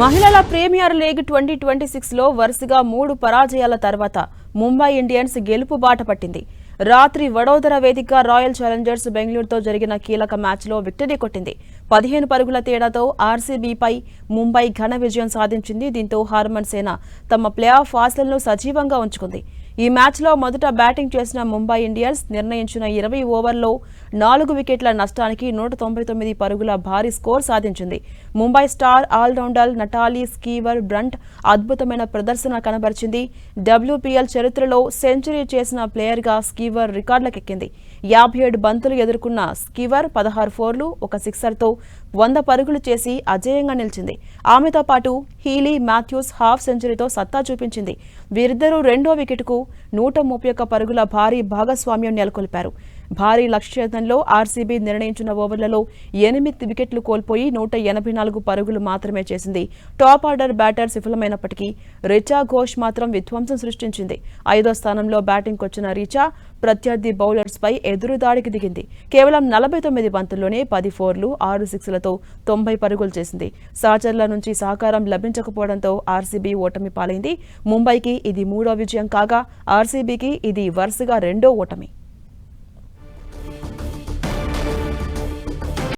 మహిళల premier league 2026లో వరుసగా 3 పరాజయాల తర్వాత ముంబై ఇండియన్స్ గెలుపు బాట పట్టింది. రాత్రి వడోదర వేదిక రాయల్ ఛాలెంజర్స్ బెంగళూరుతో జరిగిన కీలక మ్యాచ్లో విక్టరీ కొట్టింది. 15 పరుగుల తేడాతో ఆర్సీబీపై ముంబై ఘన విజయం సాధించింది. దీంతో హర్మన్ సేన తమ ప్లే ఆఫ్ ఆశలను సజీవంగా ఉంచుకుంది. ఈ మ్యాచ్లో మొదట బ్యాటింగ్ చేసిన ముంబై ఇండియన్స్ నిర్ణయించిన 20 ఓవర్లలో 4 వికెట్ల నష్టానికి 199 పరుగుల భారీ స్కోర్ సాధించింది. Mumbai star allrounder Natalie Sciver Brunt అద్భుతమైన ప్రదర్శన కనబరిచింది. WPL చరిత్రలో సెంచరీ చేసిన ప్లేయర్గా స్కీవర్ రికార్డులకెక్కింది. 57 బంతులు ఎదుర్కొన్న స్కీవర్ 16 ఫోర్లు, ఒక సిక్సర్తో 100 పరుగులు చేసి అజేయంగా నిలిచింది. ఆమెతో పాటు హీలీ మాథ్యూస్ హాఫ్ సెంచరీతో సత్తా చూపించింది. వీరిద్దరూ రెండో వికెట్కు 131 పరుగుల భారీ భాగస్వామ్యం నెలకొల్పారు. భారీ లక్ష్యంలో ఆర్సీబీ నిర్ణయించిన ఓవర్లలో 8 వికెట్లు కోల్పోయి 184 పరుగులు మాత్రమే చేసింది. టాప్ ఆర్డర్ బ్యాటర్స్ విఫలమైనప్పటికీ రిచా ఘోష్ మాత్రం విధ్వంసం సృష్టించింది. 5వ స్థానంలో బ్యాటింగ్కొచ్చిన రిచా ప్రత్యర్థి బౌలర్స్పై ఎదురుదాడికి దిగింది. కేవలం 49 బంతుల్లోనే 10 ఫోర్లు, 6 సిక్స్లతో 90 పరుగులు చేసింది. సహచరుల నుంచి సహకారం లభించకపోవడంతో ఆర్సీబీ ఓటమి పాలైంది. ముంబైకి ఇది 3వ విజయం కాగా ఆర్సీబీకి ఇది వరుసగా 2వ ఓటమి.